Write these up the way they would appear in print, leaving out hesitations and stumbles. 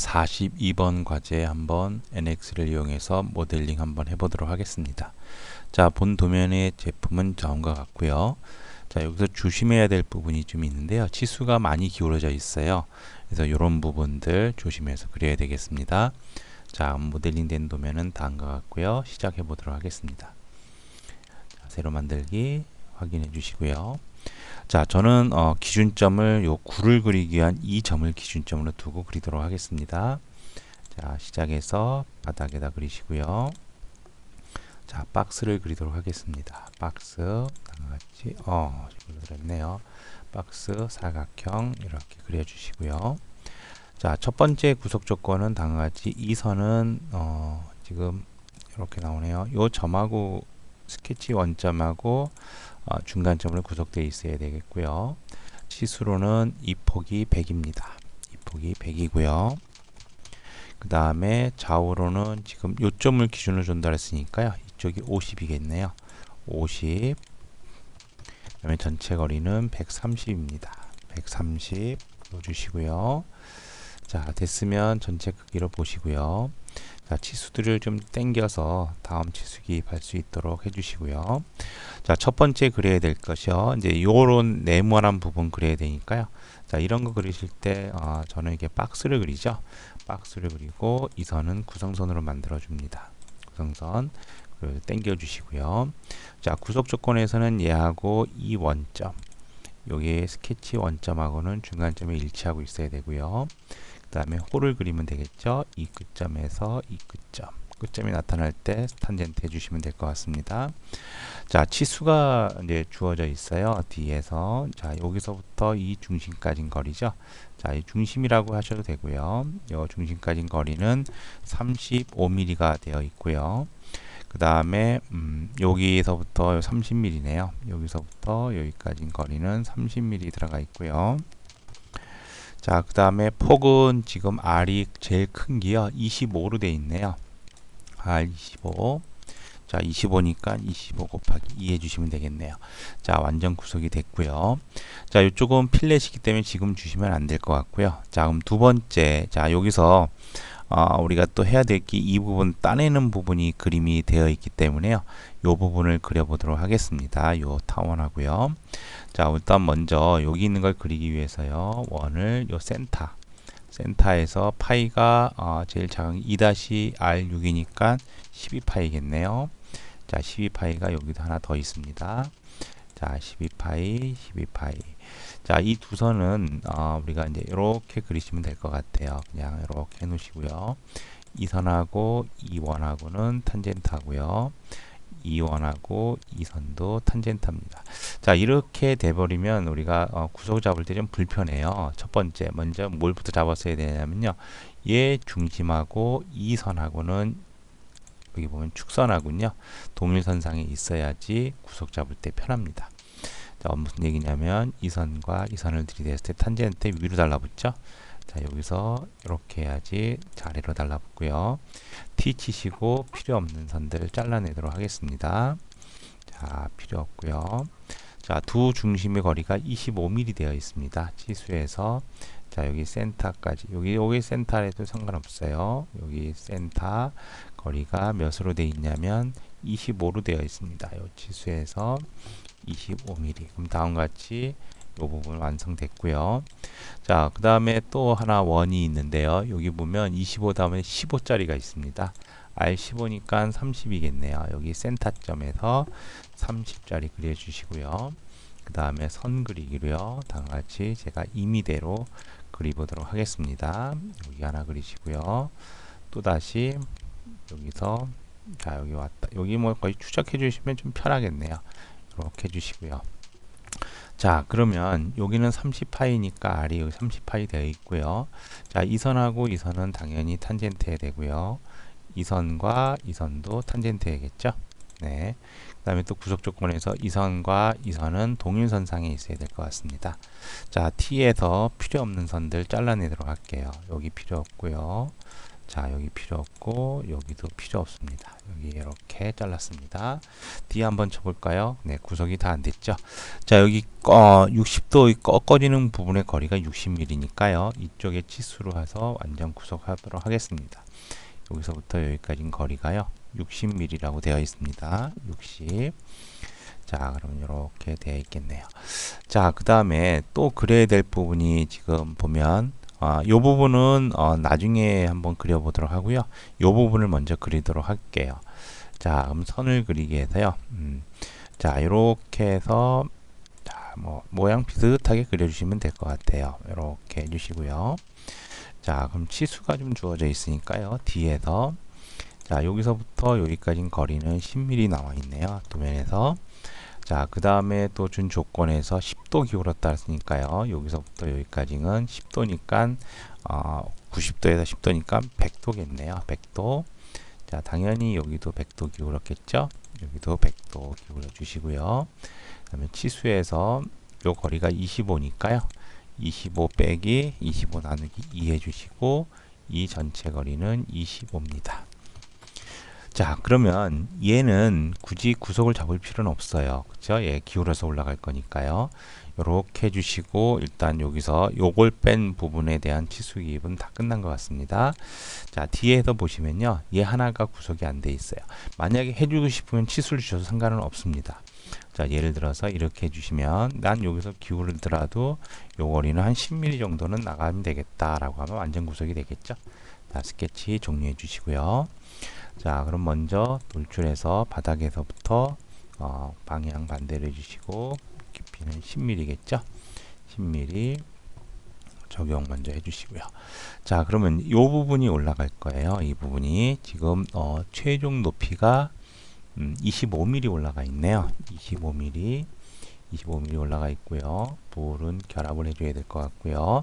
42번 과제 한번 NX를 이용해서 모델링 한번 해보도록 하겠습니다. 자, 본 도면의 제품은 다음과 같고요. 자, 여기서 조심해야 될 부분이 좀 있는데요. 치수가 많이 기울어져 있어요. 그래서 이런 부분들 조심해서 그려야 되겠습니다. 자, 모델링 된 도면은 다음과 같고요. 시작해 보도록 하겠습니다. 자, 새로 만들기 확인해 주시고요. 자, 저는 기준점을 요 9를 그리기 위한 이 점을 기준점으로 두고 그리도록 하겠습니다. 자, 시작해서 바닥에다 그리시고요. 자, 박스를 그리도록 하겠습니다. 박스, 같이 이걸로 그렸네요. 박스, 사각형 이렇게 그려주시고요. 자, 첫 번째 구속 조건은 다음과 같이 이 선은 지금 이렇게 나오네요. 요 점하고 스케치 원점하고 중간점으로 구속되어 있어야 되겠고요. 치수로는 이 폭이 100입니다. 이 폭이 100이고요. 그 다음에 좌우로는 지금 요점을 기준으로 전달했으니까요. 이쪽이 50이겠네요. 50. 그 다음에 전체 거리는 130입니다. 130 넣어주시고요. 자, 됐으면 전체 크기로 보시고요. 자, 치수들을 좀 당겨서 다음 치수기 갈 수 있도록 해주시고요. 자, 첫 번째 그려야 될 것이요. 이제 요런 네모난 부분 그려야 되니까요. 자, 이런 거 그리실 때 저는 이게 박스를 그리죠. 박스를 그리고 이 선은 구성선으로 만들어 줍니다. 구성선 당겨 주시고요. 자, 구속 조건에서는 얘하고 이 원점, 여기 스케치 원점하고는 중간점에 일치하고 있어야 되고요. 그 다음에 홀을 그리면 되겠죠. 이 끝점에서 이 끝점이 나타날 때 탄젠트 해주시면 될 것 같습니다. 자, 치수가 이제 주어져 있어요. 뒤에서. 자, 여기서부터 이 중심까지 거리죠. 자, 이 중심이라고 하셔도 되고요. 이 중심까지 거리는 35mm가 되어 있고요. 그 다음에 여기서부터 30mm네요. 여기서부터 여기까지 거리는 30mm 들어가 있고요. 자, 그 다음에 폭은 지금 R이 제일 큰 게요. 25로 되어 있네요. R 25. 자, 25니까 25 곱하기 2 해주시면 되겠네요. 자, 완전 구속이 됐고요. 자, 이쪽은 필렛이기 때문에 지금 주시면 안 될 것 같고요. 자, 그럼 두 번째. 자, 여기서 우리가 또 해야 될 게 이 부분 따내는 부분이 그림이 되어 있기 때문에요. 이 부분을 그려보도록 하겠습니다. 요 타원하고요. 자, 일단 먼저 여기 있는 걸 그리기 위해서요. 원을 요 센터에서 파이가 제일 작은 2-R6이니까 12파이겠네요. 자, 12파이가 여기도 하나 더 있습니다. 자, 12파이. 자, 이 두 선은 우리가 이제 이렇게 그리시면 될 것 같아요. 그냥 이렇게 해 놓으시고요. 이 선하고 이 원하고는 탄젠트하고요. 이 원하고 이 선도 탄젠트입니다. 자, 이렇게 돼버리면 우리가 구속 잡을 때 좀 불편해요. 첫 번째, 먼저 뭘부터 잡았어야 되냐면요. 얘 중심하고 이 선하고는 여기 보면 축선하군요. 동일선상에 있어야지 구속 잡을 때 편합니다. 자, 무슨 얘기냐면 이 선과 이 선을 들이댔을 때 탄젠트 위로 달라붙죠. 자, 여기서 이렇게 해야지 아래로 달라붙고요. T 치시고 필요 없는 선들 잘라내도록 하겠습니다. 자, 필요 없고요. 자, 두 중심의 거리가 25mm 되어 있습니다. 치수에서 자, 여기 센터까지 여기 센터에도 상관없어요. 여기 센터 거리가 몇으로 되어 있냐면 25로 되어 있습니다. 이 치수에서 25mm. 그럼 다음과 같이 이 부분 완성됐고요. 자, 그 다음에 또 하나 원이 있는데요. 여기 보면 25 다음에 15짜리가 있습니다. R15니까 30이겠네요. 여기 센터점에서 30짜리 그려주시고요. 그 다음에 선 그리기로요. 다음과 같이 제가 임의대로 그려보도록 하겠습니다. 여기 하나 그리시고요. 또 다시 여기서 자, 여기 왔다. 여기 뭐 거의 추적해 주시면 좀 편하겠네요. 이렇게 해주시고요. 자, 그러면 여기는 30파이니까 R이 여기 30파이 되어 있고요. 자, 이 선하고 이 선은 당연히 탄젠트 해야 되고요. 이 선과 이 선도 탄젠트 해야겠죠. 네. 그 다음에 또 구속 조건에서 이 선과 이 선은 동일선상에 있어야 될 것 같습니다. 자, T에서 필요 없는 선들 잘라내도록 할게요. 여기 필요 없고요. 자, 여기 필요 없고 여기도 필요 없습니다. 여기 이렇게 잘랐습니다. D 한번 쳐볼까요? 네, 구석이 다 안 됐죠. 자, 여기 60도 꺾어지는 부분의 거리가 60mm니까요. 이쪽에 치수로 해서 완전 구석하도록 하겠습니다. 여기서부터 여기까지는 거리가요. 60mm라고 되어 있습니다. 60. 자, 그럼 이렇게 되어 있겠네요. 자, 그 다음에 또 그려야 될 부분이 지금 보면 이 부분은 나중에 한번 그려보도록 하고요. 이 부분을 먼저 그리도록 할게요. 자, 그럼 선을 그리기 위해서요. 자, 이렇게 해서 자, 뭐 모양 비슷하게 그려주시면 될 것 같아요. 이렇게 해주시고요. 자, 그럼 치수가 좀 주어져 있으니까요. D에서 자, 여기서부터 여기까지는 거리는 10mm 나와 있네요. 도면에서. 자, 그 다음에 또 준 조건에서 10도 기울었다 했으니까요. 여기서부터 여기까지는 10도니까 90도에서 10도니까 100도겠네요. 100도. 자, 당연히 여기도 100도 기울었겠죠. 여기도 100도 기울여 주시고요. 그 다음에 치수에서 요 거리가 25니까요. 25 빼기 25 나누기 2 해주시고 이 전체 거리는 25입니다. 자, 그러면 얘는 굳이 구속을 잡을 필요는 없어요. 그쵸? 얘 기울어서 올라갈 거니까요. 요렇게 해주시고 일단 여기서 요걸 뺀 부분에 대한 치수 기입은 다 끝난 것 같습니다. 자, 뒤에서 보시면요. 얘 하나가 구속이 안 돼 있어요. 만약에 해주고 싶으면 치수를 주셔도 상관은 없습니다. 자, 예를 들어서 이렇게 해주시면 난 여기서 기울더라도 요 거리는 한 10mm 정도는 나가면 되겠다라고 하면 완전 구속이 되겠죠. 자, 스케치 종료해 주시고요. 자, 그럼 먼저 돌출해서 바닥에서부터 방향 반대로 해주시고 깊이는 10mm겠죠. 10mm 적용 먼저 해주시고요. 자, 그러면 이 부분이 올라갈 거예요. 이 부분이 지금 최종 높이가 25mm 올라가 있네요. 25mm 올라가 있고요. 볼은 결합을 해줘야 될 것 같고요.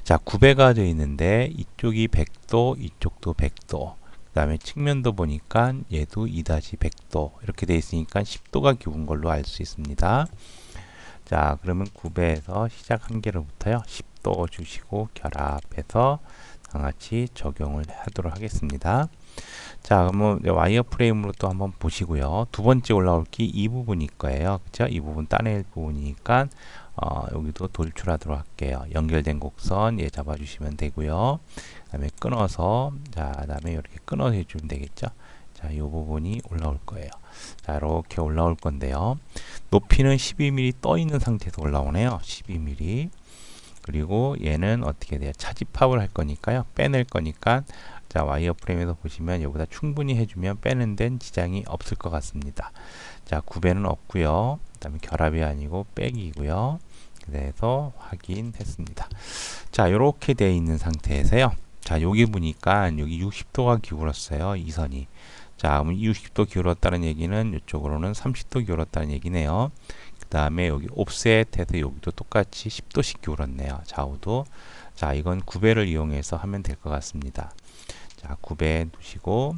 자, 구배가 되어 있는데 이쪽이 100도, 이쪽도 100도. 그 다음에 측면도 보니까 얘도 2-100도 이렇게 되어 있으니까 10도가 기운 걸로 알 수 있습니다. 자, 그러면 9배에서 시작 한계로부터요 10도 주시고 결합해서 같이 적용을 하도록 하겠습니다. 자, 그러면 와이어 프레임으로 또 한번 보시고요. 두 번째 올라올 게 이 부분일 거예요. 그죠? 이 부분 따낼 부분이니까 여기도 돌출하도록 할게요. 연결된 곡선 얘 잡아주시면 되고요. 그 다음에 끊어서 자, 그 다음에 이렇게 끊어서 해주면 되겠죠. 자, 이 부분이 올라올 거예요. 자, 이렇게 올라올 건데요. 높이는 12mm 떠 있는 상태에서 올라오네요. 12mm. 그리고 얘는 어떻게 돼요? 차집합을 할 거니까요. 빼낼 거니까 자, 와이어 프레임에서 보시면 얘보다 충분히 해주면 빼는 데는 지장이 없을 것 같습니다. 자, 9배는 없고요. 그 다음에 결합이 아니고 빼기고요. 그래서 확인했습니다. 자, 이렇게 되어 있는 상태에서요. 자, 여기 보니까 여기 60도가 기울었어요. 이 선이. 자, 60도 기울었다는 얘기는 이쪽으로는 30도 기울었다는 얘기네요. 그 다음에 여기 옵셋해서 여기도 똑같이 10도씩 기울었네요. 좌우도. 자, 이건 9배를 이용해서 하면 될 것 같습니다. 자, 9배 두시고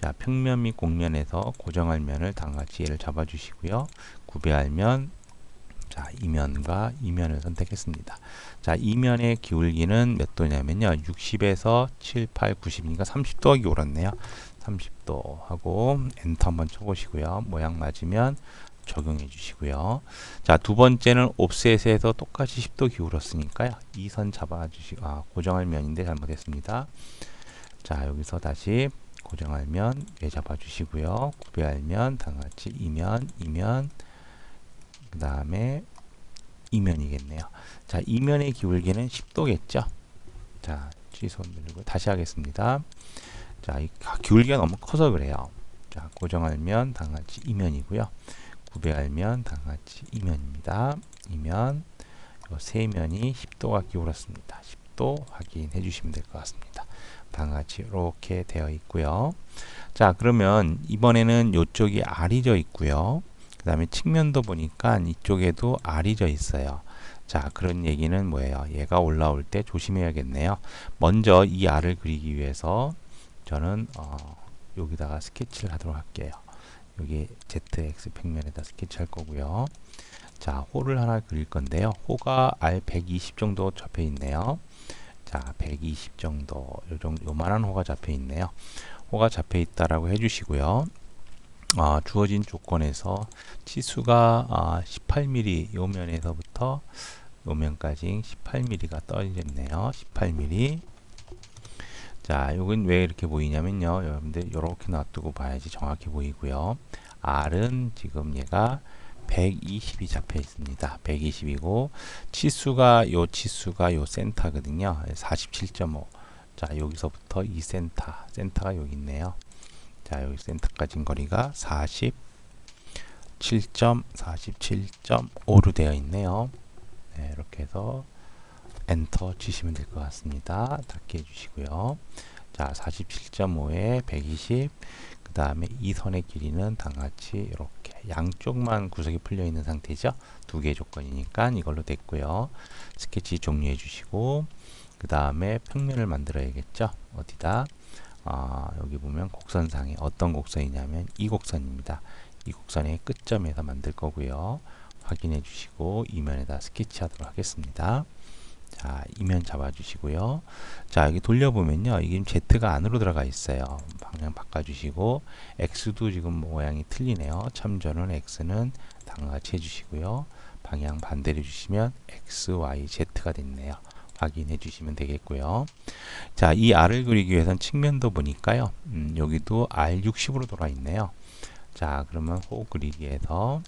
자, 평면 및 곡면에서 고정할 면을 다같이 얘를 잡아주시고요. 9배 알면 자, 이면과 이면을 선택했습니다. 자, 이면의 기울기는 몇 도냐면요. 60에서 7, 8, 90이니까 30도가 기울었네요. 30도 하고 엔터 한번 쳐보시고요. 모양 맞으면 적용해 주시고요. 자, 두 번째는 옵셋에서 똑같이 10도 기울었으니까요. 이 선 잡아주시고 고정할 면인데 잘못했습니다. 자, 여기서 다시 고정할 면 왜 잡아주시고요. 구배할 면 다같이 이면, 그 다음에 이면이겠네요. 자, 이면의 기울기는 10도겠죠. 자, 취소 누르고 다시 하겠습니다. 자, 이 기울기가 너무 커서 그래요. 자, 고정할 면 다같이 이면이고요. 구배할 면 다같이 이면입니다. 이면 세 면이 10도가 기울었습니다. 10도 확인해 주시면 될 것 같습니다. 다같이 이렇게 되어 있고요. 자, 그러면 이번에는 이쪽이 R이 져 있고요. 그 다음에 측면도 보니까 이쪽에도 R이 져 있어요. 자, 그런 얘기는 뭐예요? 얘가 올라올 때 조심해야겠네요. 먼저 이 R을 그리기 위해서 저는 여기다가 스케치를 하도록 할게요. 여기 ZX 평면에다 스케치 할 거고요. 자, 호를 하나 그릴 건데요. 호가 R120 정도 접해 있네요. 자, 120 정도, 요만한 호가 잡혀 있네요. 호가 잡혀 있다라고 해주시고요. 주어진 조건에서 치수가 18mm 요 면에서부터 요 면까지 18mm가 떠져 있네요. 18mm. 자, 요건 왜 이렇게 보이냐면요. 여러분들 이렇게 놔두고 봐야지 정확히 보이고요. R은 지금 얘가 120이 잡혀 있습니다. 120이고 치수가 요 센터거든요. 47.5. 자, 여기서부터 이 센터가 여기 있네요. 자, 여기 센터까지 거리가 47.5로 되어 있네요. 네, 이렇게 해서 엔터 치시면 될 것 같습니다. 닫게 해주시고요. 자, 47.5에 120, 그 다음에 이 선의 길이는 다같이 이렇게 양쪽만 구석이 풀려 있는 상태죠. 두 개의 조건이니까 이걸로 됐고요. 스케치 종료해 주시고, 그 다음에 평면을 만들어야겠죠. 어디다? 여기 보면 곡선상에 어떤 곡선이냐면 이 곡선입니다. 이 곡선의 끝점에서 만들 거고요. 확인해 주시고 이면에다 스케치 하도록 하겠습니다. 자, 이면 잡아 주시고요. 자, 여기 돌려보면요. 이게 Z가 안으로 들어가 있어요. 방향 바꿔 주시고 X도 지금 모양이 틀리네요. 참조는 X는 다음같이 해주시고요. 방향 반대로 주시면 X, Y, Z가 됐네요. 확인해 주시면 되겠고요. 자, 이 R을 그리기 위해서는 측면도 보니까요. 여기도 R60으로 돌아 있네요. 자, 그러면 호 그리기 위해서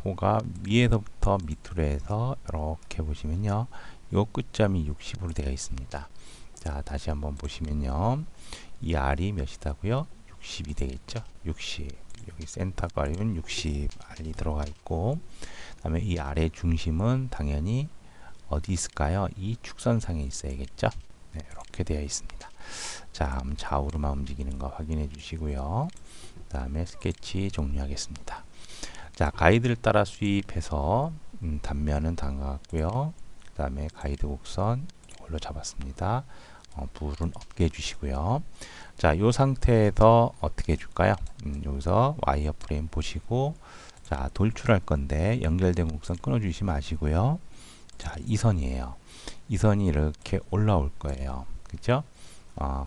호가 위에서부터 밑으로 해서 이렇게 보시면요. 요 끝점이 60으로 되어 있습니다. 자, 다시 한번 보시면요. 이 R이 몇이다고요? 60이 되겠죠? 60. 여기 센터 가리면 60 R이 들어가 있고, 그 다음에 이 R의 중심은 당연히 어디 있을까요? 이 축선상에 있어야겠죠? 네, 이렇게 되어 있습니다. 자, 좌우로만 움직이는 거 확인해 주시고요. 그 다음에 스케치 종료하겠습니다. 자, 가이드를 따라 수입해서 단면은 다음과 같고요. 그 다음에 가이드 곡선 이걸로 잡았습니다. 불은 없게 해주시고요. 자, 이 상태에서 어떻게 해줄까요? 여기서 와이어 프레임 보시고, 자, 돌출할 건데 연결된 곡선 끊어주시 마시고요. 자, 이 선이에요. 이 선이 이렇게 올라올 거예요. 그죠?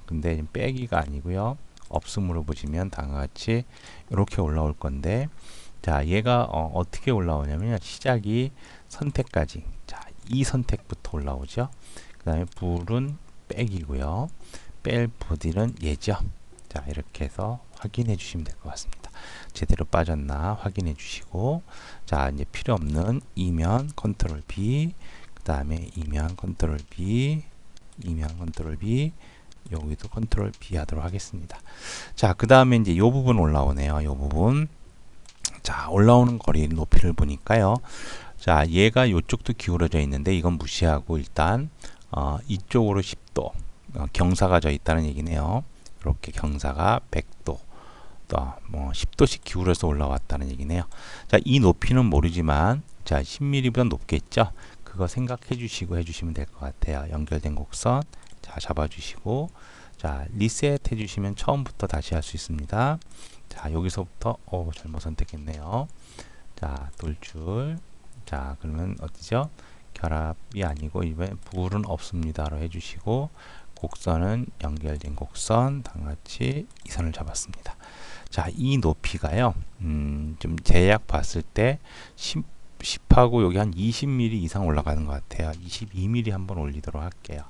근데 빼기가 아니고요. 없음으로 보시면 다음과 같이 이렇게 올라올 건데, 자, 얘가 어떻게 올라오냐면 시작이 선택까지, 자, 이 선택부터 올라오죠. 그 다음에 불은 백이고요. 뺄 보디는 얘죠. 자, 이렇게 해서 확인해 주시면 될 것 같습니다. 제대로 빠졌나 확인해 주시고, 자, 이제 필요 없는 이면 컨트롤 B, 그 다음에 이면 컨트롤 B, 이면 컨트롤 B, 여기도 컨트롤 B 하도록 하겠습니다. 자, 그 다음에 이제 요 부분 올라오네요. 요 부분. 자, 올라오는 거리 높이를 보니까요. 자, 얘가 이쪽도 기울어져 있는데 이건 무시하고 일단 이쪽으로 10도 경사가 져 있다는 얘기네요. 이렇게 경사가 100도 또 뭐 10도씩 기울어서 올라왔다는 얘기네요. 자, 이 높이는 모르지만 자, 10mm보다 높겠죠. 그거 생각해 주시고 해주시면 될 것 같아요. 연결된 곡선 자, 잡아 주시고, 자, 리셋 해 주시면 처음부터 다시 할 수 있습니다. 자, 여기서부터 잘못 선택했네요. 자, 돌출. 자, 그러면 어디죠? 결합이 아니고 이번에 불은 없습니다로 해주시고, 곡선은 연결된 곡선 당같이 이 선을 잡았습니다. 자, 이 높이가요. 좀 제약 봤을 때 10하고 여기 한 20mm 이상 올라가는 것 같아요. 22mm 한번 올리도록 할게요.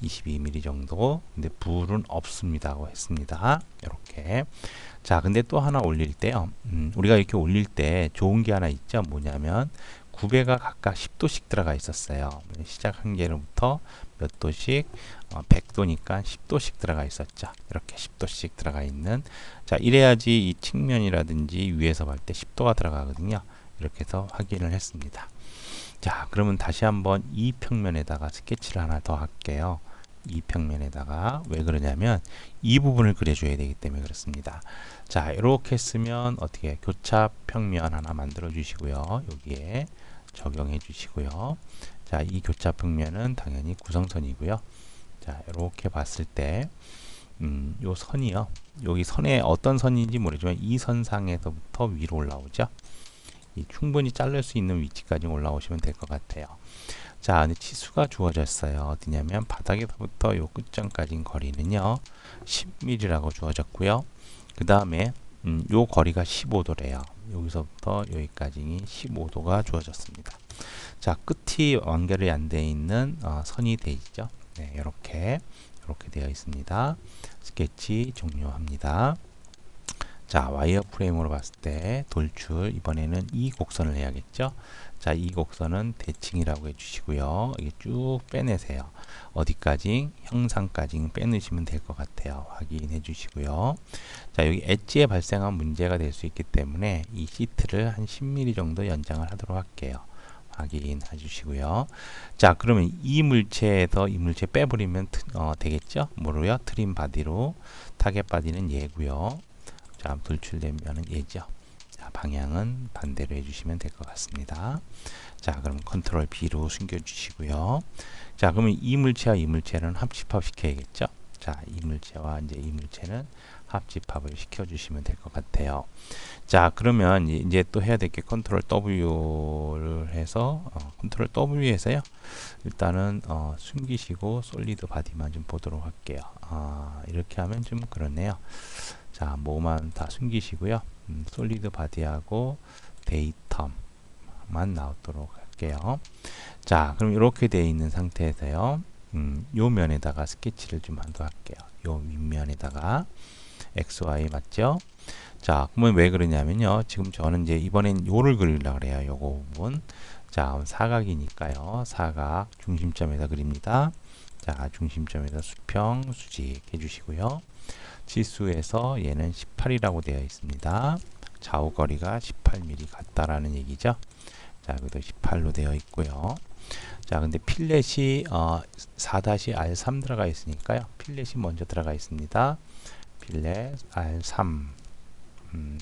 22mm 정도. 근데 불은 없습니다고 했습니다. 이렇게. 자, 근데 또 하나 올릴 때요. 우리가 이렇게 올릴 때 좋은 게 하나 있죠. 뭐냐면 9배가 각각 10도씩 들어가 있었어요. 시작 한계로부터 몇 도씩 100도니까 10도씩 들어가 있었죠. 이렇게 10도씩 들어가 있는, 자, 이래야지 이 측면이라든지 위에서 볼 때 10도가 들어가거든요. 이렇게 해서 확인을 했습니다. 자, 그러면 다시 한번 이 평면에다가 스케치를 하나 더 할게요. 이 평면에다가 왜 그러냐면 이 부분을 그려줘야 되기 때문에 그렇습니다. 자, 이렇게 쓰면 어떻게 교차 평면 하나 만들어 주시고요. 여기에 적용해 주시고요. 자, 이 교차 평면은 당연히 구성선이고요. 자, 이렇게 봤을 때 요 선이요. 여기 선에 어떤 선인지 모르지만 이 선상에서부터 위로 올라오죠. 이 충분히 자를 수 있는 위치까지 올라오시면 될 것 같아요. 자, 근데 치수가 주어졌어요. 어디냐면 바닥에서부터 요 끝점까지 거리는요 10mm라고 주어졌고요. 그 다음에 요 거리가 15도래요. 여기서부터 여기까지 15도가 주어졌습니다. 자, 끝이 완결이 안 돼 있는 선이 돼 있죠. 네, 이렇게 되어 있습니다. 스케치 종료합니다. 자, 와이어 프레임으로 봤을 때 돌출, 이번에는 이 곡선을 해야겠죠. 자, 이 곡선은 대칭이라고 해주시고요. 이게 쭉 빼내세요. 어디까지? 형상까지 빼내시면 될 것 같아요. 확인해 주시고요. 자, 여기 엣지에 발생한 문제가 될 수 있기 때문에 이 시트를 한 10mm 정도 연장을 하도록 할게요. 확인해 주시고요. 자, 그러면 이 물체에서 이 물체 빼버리면 되겠죠? 뭐로요? 트림 바디로. 타겟 바디는 얘고요. 자, 돌출되면은 얘죠. 자, 방향은 반대로 해주시면 될 것 같습니다. 자, 그럼 컨트롤 B로 숨겨주시고요. 자, 그러면 이 물체와 이 물체는 합집합 시켜야겠죠. 자, 이 물체와 이제 이 물체는 합집합을 시켜주시면 될 것 같아요. 자, 그러면 이제 또 해야 될 게 컨트롤 W를 해서 컨트롤 W에서요. 일단은 숨기시고 솔리드 바디만 좀 보도록 할게요. 이렇게 하면 좀 그렇네요. 자, 뭐만 다 숨기시고요. 솔리드 바디하고 데이텀만 나오도록 할게요. 자, 그럼 이렇게 되어 있는 상태에서요. 요 면에다가 스케치를 좀 더 할게요. 요 윗면에다가 XY 맞죠? 자, 그러면 왜 그러냐면요. 지금 저는 이제 이번엔 요를 그리려고 그래요. 요거 부분. 자, 사각이니까요. 사각 중심점에다 그립니다. 자, 중심점에다 수평 수직 해주시고요. 치수에서 얘는 18이라고 되어 있습니다. 좌우 거리가 18mm 같다라는 얘기죠. 자, 여기도 18로 되어 있고요. 자, 근데 필렛이 4-R3 들어가 있으니까요. 필렛이 먼저 들어가 있습니다. 필렛 R3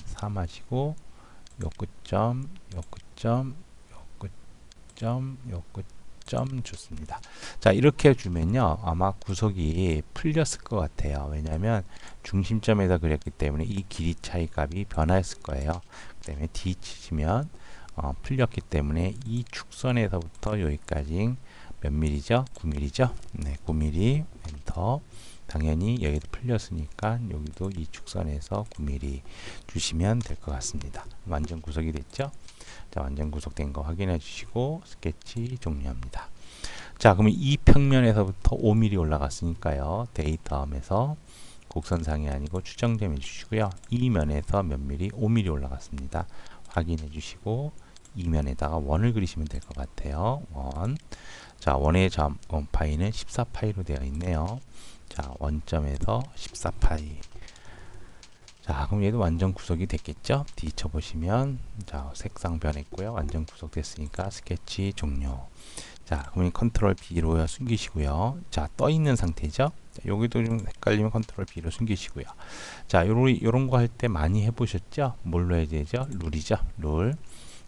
3 하시고 요 끝점, 요 끝점, 요 끝점, 요 끝점 좋습니다. 자, 이렇게 주면요. 아마 구석이 풀렸을 것 같아요. 왜냐하면 중심점에다 그렸기 때문에 이 길이 차이 값이 변화했을 거예요. 그 다음에 D 치시면 풀렸기 때문에 이 축선에서부터 여기까지 몇 mm죠? 9mm죠? 네, 9mm 엔터. 당연히 여기도 풀렸으니까 여기도 이 축선에서 9mm 주시면 될 것 같습니다. 완전 구석이 됐죠? 자, 완전 구속된 거 확인해 주시고 스케치 종료합니다. 자, 그러면 이 평면에서부터 5mm 올라갔으니까요. 데이터함에서 곡선상이 아니고 추정점 해주시고요. 이 면에서 몇 mm? 5mm 올라갔습니다. 확인해 주시고 이 면에다가 원을 그리시면 될 것 같아요. 원. 자, 원의 파이는 14파이로 되어 있네요. 자, 원점에서 14파이. 자, 그럼 얘도 완전 구속이 됐겠죠? D 쳐보시면, 자, 색상 변했고요. 완전 구속됐으니까 스케치 종료. 자, 그럼 컨트롤 B로 숨기시고요. 자, 떠 있는 상태죠? 자, 여기도 좀 헷갈리면 컨트롤 B로 숨기시고요. 자, 요런 거 할 때 많이 해보셨죠? 뭘로 해야 되죠? 룰이죠? 룰.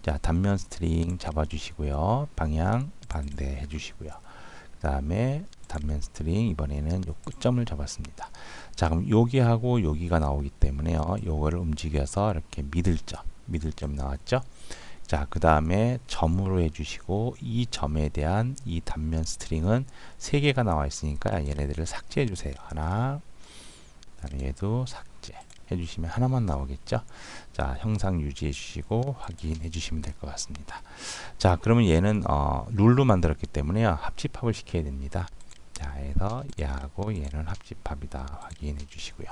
자, 단면 스트링 잡아주시고요. 방향 반대 해주시고요. 그 다음에 단면 스트링 이번에는 요 끝점을 잡았습니다. 자, 그럼 여기하고 여기가 나오기 때문에요. 요거를 움직여서 이렇게 미들점 나왔죠? 자, 그 다음에 점으로 해주시고 이 점에 대한 이 단면 스트링은 3개가 나와 있으니까 얘네들을 삭제해 주세요. 하나, 그 다음에 얘도 삭제 해주시면 하나만 나오겠죠? 자, 형상 유지해 주시고 확인해 주시면 될 것 같습니다. 자, 그러면 얘는 룰로 만들었기 때문에요. 합집합을 시켜야 됩니다. 자, 해서 얘하고 얘는 합집합이다 확인해 주시고요.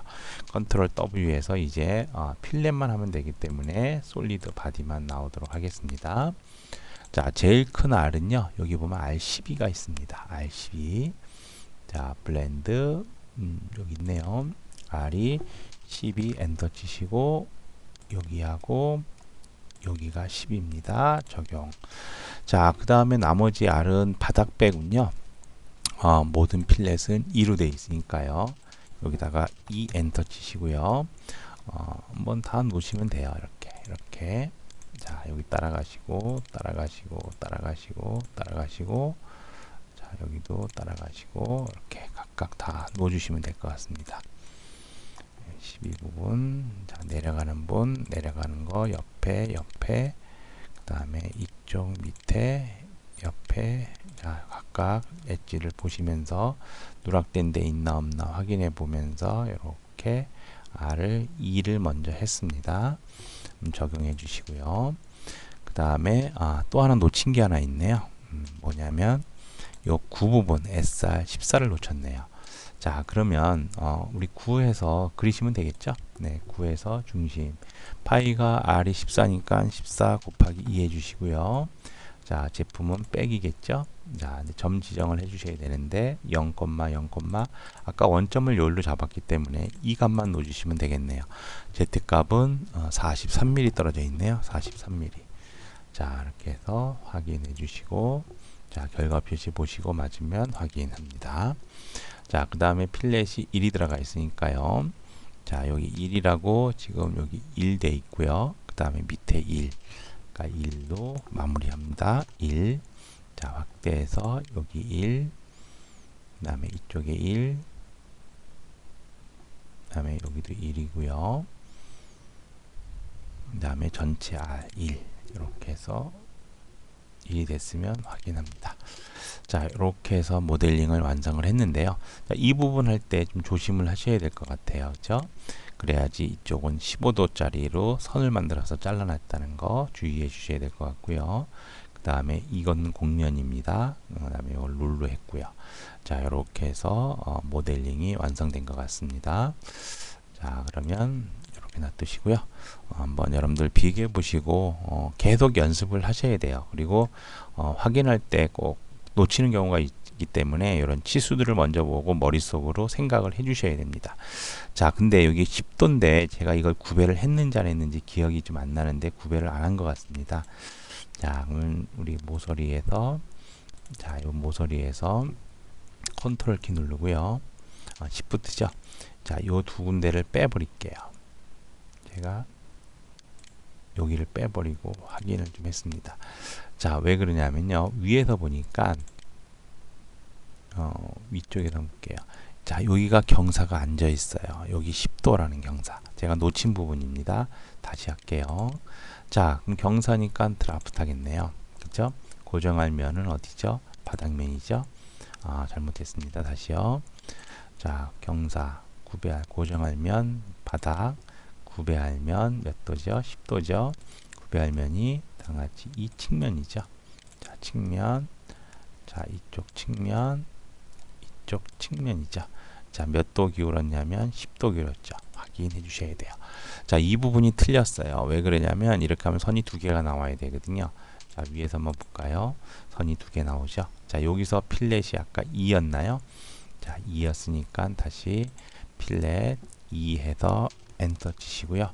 컨트롤 W에서 이제 필렛만 하면 되기 때문에 솔리드 바디만 나오도록 하겠습니다. 자, 제일 큰 R은요. 여기 보면 R12가 있습니다. R12. 자, 블렌드 여기 있네요. R이 12 엔터 치시고 여기하고 여기가 10입니다. 적용. 자, 그 다음에 나머지 R은 바닥 빼군요. 모든 필렛은 2로 되어 있으니까요. 여기다가 2 엔터 치시고요. 한번 다 놓으시면 돼요. 이렇게. 자, 여기 따라가시고, 자, 여기도 따라가시고, 이렇게 각각 다 놓아주시면 될 것 같습니다. 12부분, 자, 내려가는 거, 옆에, 그 다음에 이쪽 밑에, 옆에 자, 각각 엣지를 보시면서 누락된 데 있나 없나 확인해 보면서 이렇게 R을 2를 먼저 했습니다. 적용해 주시고요. 그 다음에 또 하나 놓친 게 하나 있네요. 뭐냐면 요 9 부분 SR 14를 놓쳤네요. 자, 그러면 우리 9에서 그리시면 되겠죠? 네, 9에서 중심 파이가 R이 14니까 14 곱하기 2 해주시고요. 자, 제품은 백이겠죠? 자, 점 지정을 해주셔야 되는데 0, 0, 아까 원점을 여기로 잡았기 때문에 이 값만 놓으시면 되겠네요. Z값은 43mm 떨어져 있네요. 43mm. 자, 이렇게 해서 확인해 주시고 자, 결과 표시 보시고 맞으면 확인합니다. 자, 그 다음에 필렛이 1이 들어가 있으니까요. 자, 여기 1이라고 지금 여기 1 돼 있고요. 그 다음에 밑에 1. 그러니까 1로 마무리합니다. 1. 자, 확대해서 여기 1. 그 다음에 이쪽에 1. 그 다음에 여기도 1이고요. 그 다음에 전체 R 1. 이렇게 해서 1이 됐으면 확인합니다. 자, 이렇게 해서 모델링을 완성을 했는데요. 자, 이 부분 할 때 좀 조심을 하셔야 될 것 같아요. 그죠? 그래야지 이쪽은 15도짜리로 선을 만들어서 잘라놨다는 거 주의해 주셔야 될 것 같고요. 그 다음에 이건 곡면입니다. 그 다음에 이걸 룰로 했고요. 자, 이렇게 해서 모델링이 완성된 것 같습니다. 자, 그러면 이렇게 놔두시고요. 한번 여러분들 비교해 보시고 계속 연습을 하셔야 돼요. 그리고 확인할 때 꼭 놓치는 경우가 있기 때문에 이런 치수들을 먼저 보고 머릿속으로 생각을 해 주셔야 됩니다. 자, 근데 여기 10도인데 제가 이걸 구배를 했는지 안 했는지 기억이 좀 안 나는데 구배를 안 한 것 같습니다. 자, 그러면 우리 모서리에서 자, 이 모서리에서 컨트롤 키 누르고요. Shift죠. 자, 요 두 군데를 빼버릴게요. 제가 여기를 빼버리고 확인을 좀 했습니다. 자, 왜 그러냐면요. 위에서 보니까 위쪽에서 볼게요. 자, 여기가 경사가 앉아 있어요. 여기 10도라는 경사. 제가 놓친 부분입니다. 다시 할게요. 자, 그럼 경사니까 드라프트 하겠네요. 그죠? 고정할 면은 어디죠? 바닥면이죠? 잘못했습니다. 다시요. 자, 경사 구배할 고정할 면 바닥 구배할 면 몇 도죠? 10도죠. 구배할 면이 다같이 이 측면이죠. 자, 측면. 자, 이쪽 측면. 이쪽 측면이죠. 자, 몇 도 기울었냐면 10도 기울었죠. 확인해 주셔야 돼요. 자, 이 부분이 틀렸어요. 왜 그러냐면 이렇게 하면 선이 두 개가 나와야 되거든요. 자, 위에서 한번 볼까요? 선이 두 개 나오죠. 자, 여기서 필렛이 아까 2였나요? 자, 2였으니까 다시 필렛 2 해서 엔터 치시고요.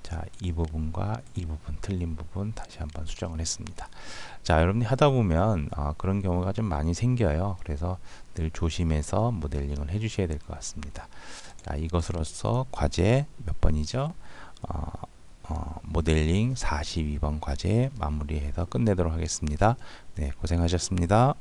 자, 이 부분과 이 부분 틀린 부분 다시 한번 수정을 했습니다. 자, 여러분이 하다 보면 그런 경우가 좀 많이 생겨요. 그래서 늘 조심해서 모델링을 해 주셔야 될 것 같습니다. 자, 이것으로서 과제 몇 번이죠? 모델링 42번 과제 마무리해서 끝내도록 하겠습니다. 네, 고생하셨습니다.